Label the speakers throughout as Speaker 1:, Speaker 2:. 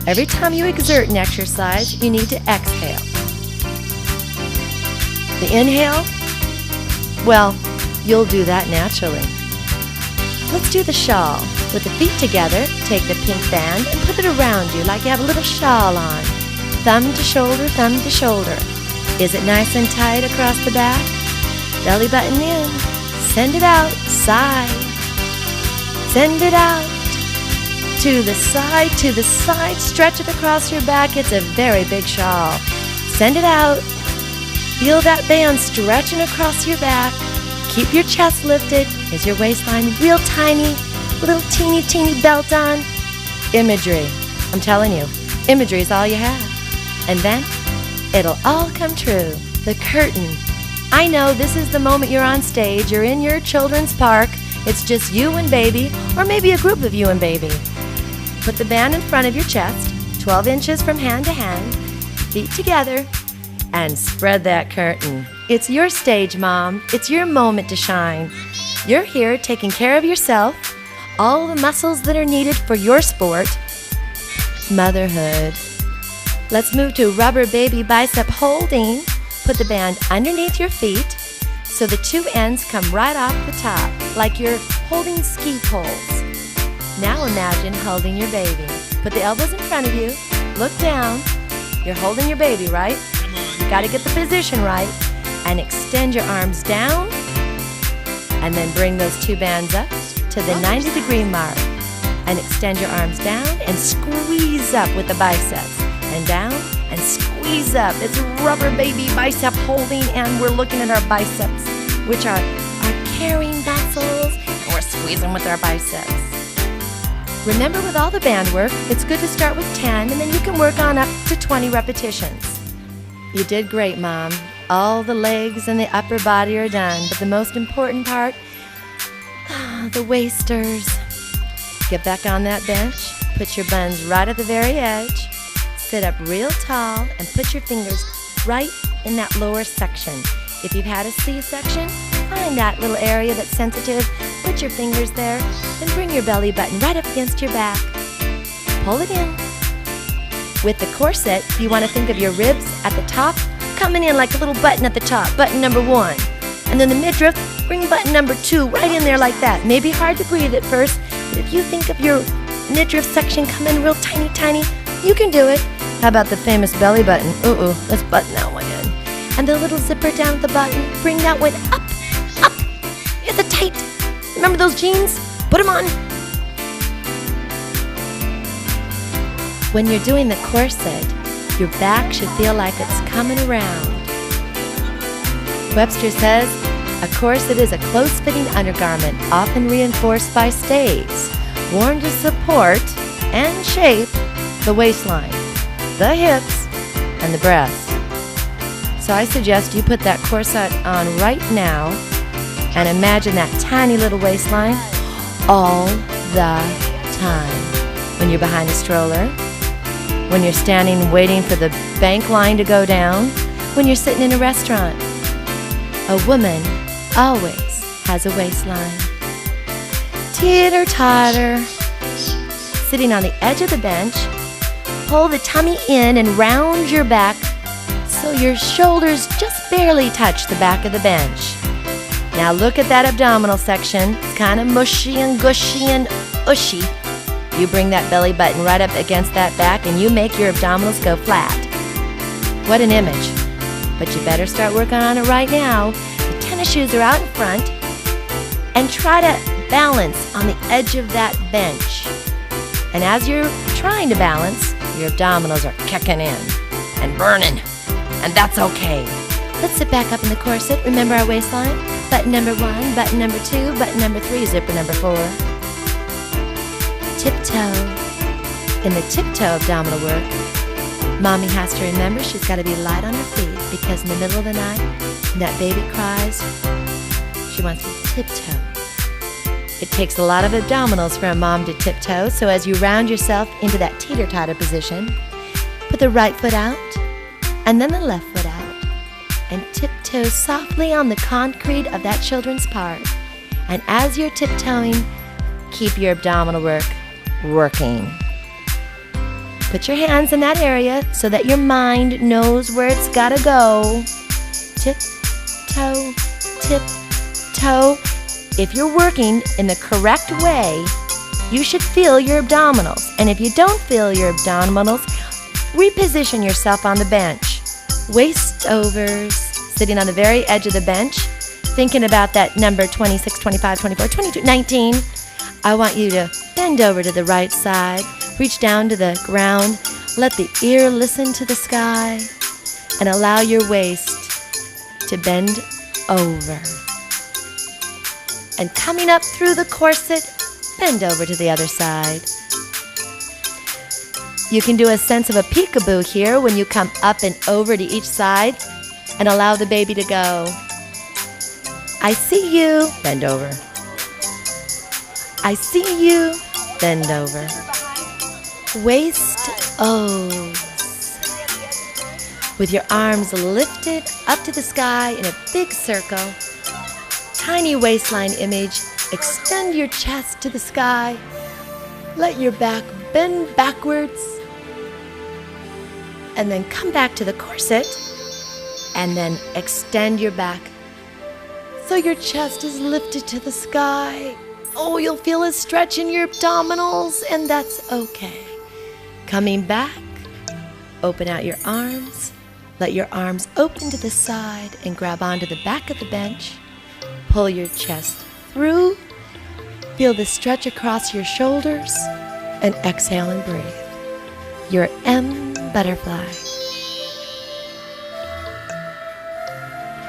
Speaker 1: Every time you exert and exercise, you need to exhale. The inhale, well, you'll do that naturally. Let's do the shawl. With the feet together, take the pink band and put it around you like you have a little shawl on. Thumb to shoulder, thumb to shoulder. Is it nice and tight across the back? Belly button in. Send it out. Side. Send it out. To the side, to the side. Stretch it across your back. It's a very big shawl. Send it out. Feel that band stretching across your back. Keep your chest lifted. Is your waistline real tiny? Little teeny belt on? Imagery. I'm telling you, imagery is all you have. And then it'll all come true. The curtain. I know this is the moment you're on stage. You're in your children's park. It's just you and baby, or maybe a group of you and baby. Put the band in front of your chest, 12 inches from hand to hand, feet together, and spread that curtain. It's your stage, Mom. It's your moment to shine. You're here taking care of yourself, all the muscles that are needed for your sport. Motherhood. Let's move to rubber baby bicep holding. Put the band underneath your feet so the two ends come right off the top, like you're holding ski poles. Now imagine holding your baby. Put the elbows in front of you. Look down. You're holding your baby, right? You gotta get the position right. And extend your arms down. And then bring those two bands up to the 90-degree mark. And extend your arms down and squeeze up with the biceps. And down and squeeze up. It's rubber baby bicep holding, and we're looking at our biceps, which are our carrying muscles, and we're squeezing with our biceps. Remember, with all the band work, it's good to start with 10, and then you can work on up to 20 repetitions. You did great, Mom. All the legs and the upper body are done, but the most important part, the wasters. Get back on that bench, put your buns right at the very edge, sit up real tall, and put your fingers right in that lower section. If you've had a C-section, find that little area that's sensitive, put your fingers there, then bring your belly button right up against your back. Pull it in. With the corset, you want to think of your ribs at the top, coming in like a little button at the top, button number 1. And then the midriff, bring button number 2 right in there like that. Maybe hard to breathe at first, but if you think of your midriff section coming real tiny, you can do it. How about the famous belly button? Let's button that one in. And the little zipper down at the button, bring that one up. It's a tight. Remember those jeans? Put them on. When you're doing the corset, your back should feel like it's coming around. Webster says, a corset is a close-fitting undergarment, often reinforced by stays, worn to support and shape the waistline, the hips, and the breasts. So I suggest you put that corset on right now and imagine that tiny little waistline all the time. When you're behind a stroller, when you're standing waiting for the bank line to go down, when you're sitting in a restaurant. A woman always has a waistline. Teeter-totter. Sitting on the edge of the bench, pull the tummy in and round your back so your shoulders just barely touch the back of the bench. Now look at that abdominal section. It's kind of mushy and gushy and ushy. You bring that belly button right up against that back and you make your abdominals go flat. What an image. But you better start working on it right now. The tennis shoes are out in front. And try to balance on the edge of that bench. And as you're trying to balance, your abdominals are kicking in and burning. And that's okay. Let's sit back up in the corset. Remember our waistline? Button number 1, button number 2, button number 3, zipper number 4. Tiptoe. In the tiptoe abdominal work, Mommy has to remember she's got to be light on her feet because in the middle of the night, when that baby cries, she wants to tiptoe. It takes a lot of abdominals for a mom to tiptoe, so as you round yourself into that teeter-totter position, put the right foot out and then the left foot out and tiptoe softly on the concrete of that children's park. And as you're tiptoeing, keep your abdominal work working. Put your hands in that area so that your mind knows where it's gotta go. Tip, toe, tip, toe. If you're working in the correct way, you should feel your abdominals. And if you don't feel your abdominals, reposition yourself on the bench. Waist overs, sitting on the very edge of the bench, thinking about that number 26, 25, 24, 22, 19. I want you to bend over to the right side, reach down to the ground, let the ear listen to the sky, and allow your waist to bend over. And coming up through the corset, bend over to the other side. You can do a sense of a peekaboo here when you come up and over to each side and allow the baby to go. I see you, bend over. I see you, bend over. Waist O's. With your arms lifted up to the sky in a big circle. Tiny waistline image. Extend your chest to the sky. Let your back bend backwards. And then come back to the corset. And then extend your back so your chest is lifted to the sky. Oh, you'll feel a stretch in your abdominals, and that's okay. Coming back, open out your arms. Let your arms open to the side and grab onto the back of the bench. Pull your chest through. Feel the stretch across your shoulders, and exhale and breathe. Your M butterfly.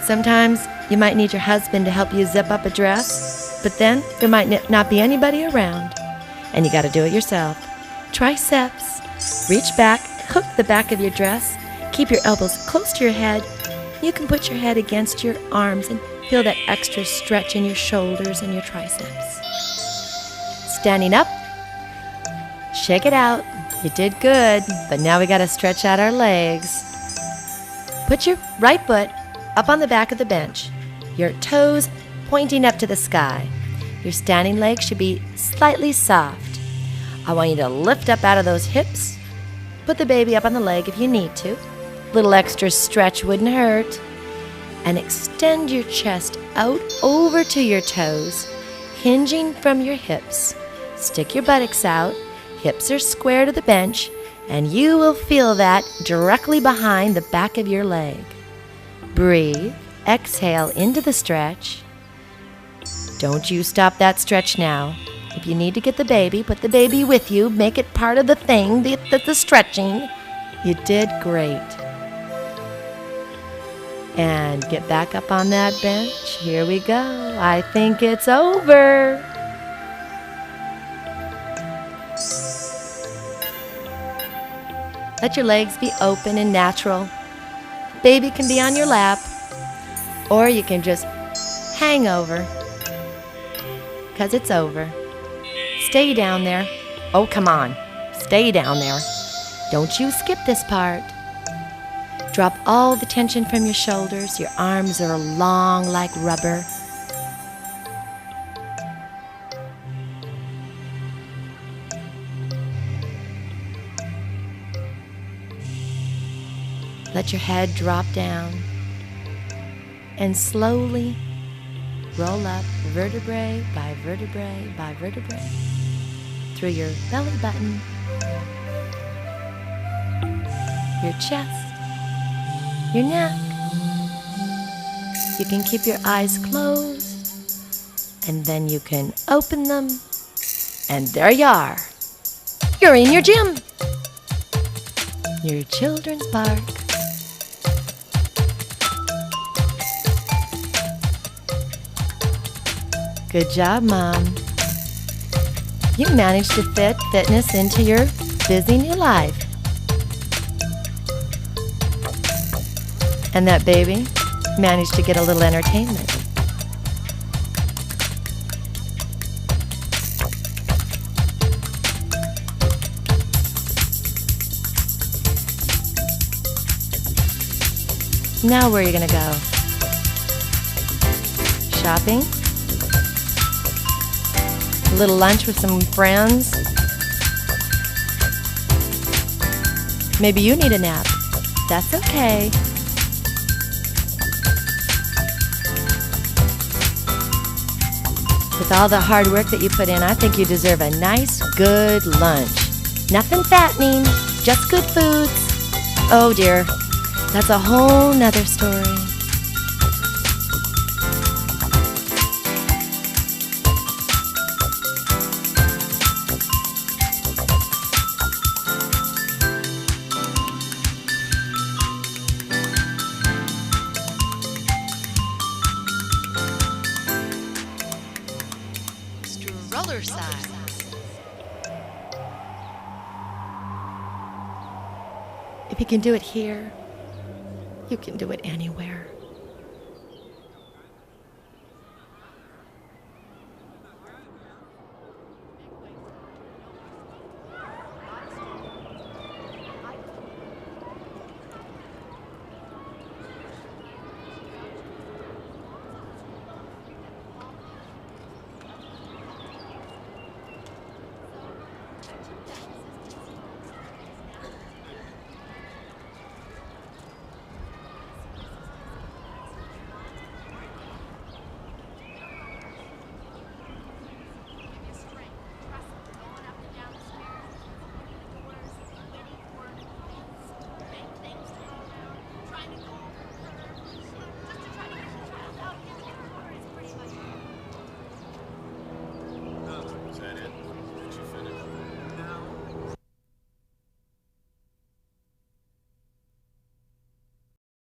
Speaker 1: Sometimes you might need your husband to help you zip up a dress, but then there might not be anybody around, and you got to do it yourself. Triceps. Reach back, hook the back of your dress, keep your elbows close to your head. You can put your head against your arms and feel that extra stretch in your shoulders and your triceps. Standing up, shake it out. You did good, but now we got to stretch out our legs. Put your right foot up on the back of the bench, your toes pointing up to the sky. Your standing legs should be slightly soft. I want you to lift up out of those hips. Put the baby up on the leg if you need to. A little extra stretch wouldn't hurt. And extend your chest out over to your toes, hinging from your hips. Stick your buttocks out. Hips are square to the bench, and you will feel that directly behind the back of your leg. Breathe. Exhale into the stretch. Don't you stop that stretch now. If you need to get the baby, put the baby with you. Make it part of the thing, the stretching. You did great. And get back up on that bench. Here we go. I think it's over. Let your legs be open and natural. Baby can be on your lap, or you can just hang over, because it's over. Stay down there. Oh, come on. Stay down there. Don't you skip this part. Drop all the tension from your shoulders. Your arms are long like rubber. Let your head drop down and slowly roll up vertebrae by vertebrae by vertebrae through your belly button, your chest, your neck. You can keep your eyes closed, and then you can open them, and there you are. You're in your gym, your children's park. Good job, Mom. You managed to fit fitness into your busy new life. And that baby managed to get a little entertainment. Now where are you gonna go? Shopping? A little lunch with some friends? Maybe you need a nap. That's okay. With all the hard work that you put in, I think you deserve a nice, good lunch. Nothing fattening, just good foods. Oh dear, that's a whole nother story.
Speaker 2: Strollercize.
Speaker 1: If you can do it here, you can do it anywhere.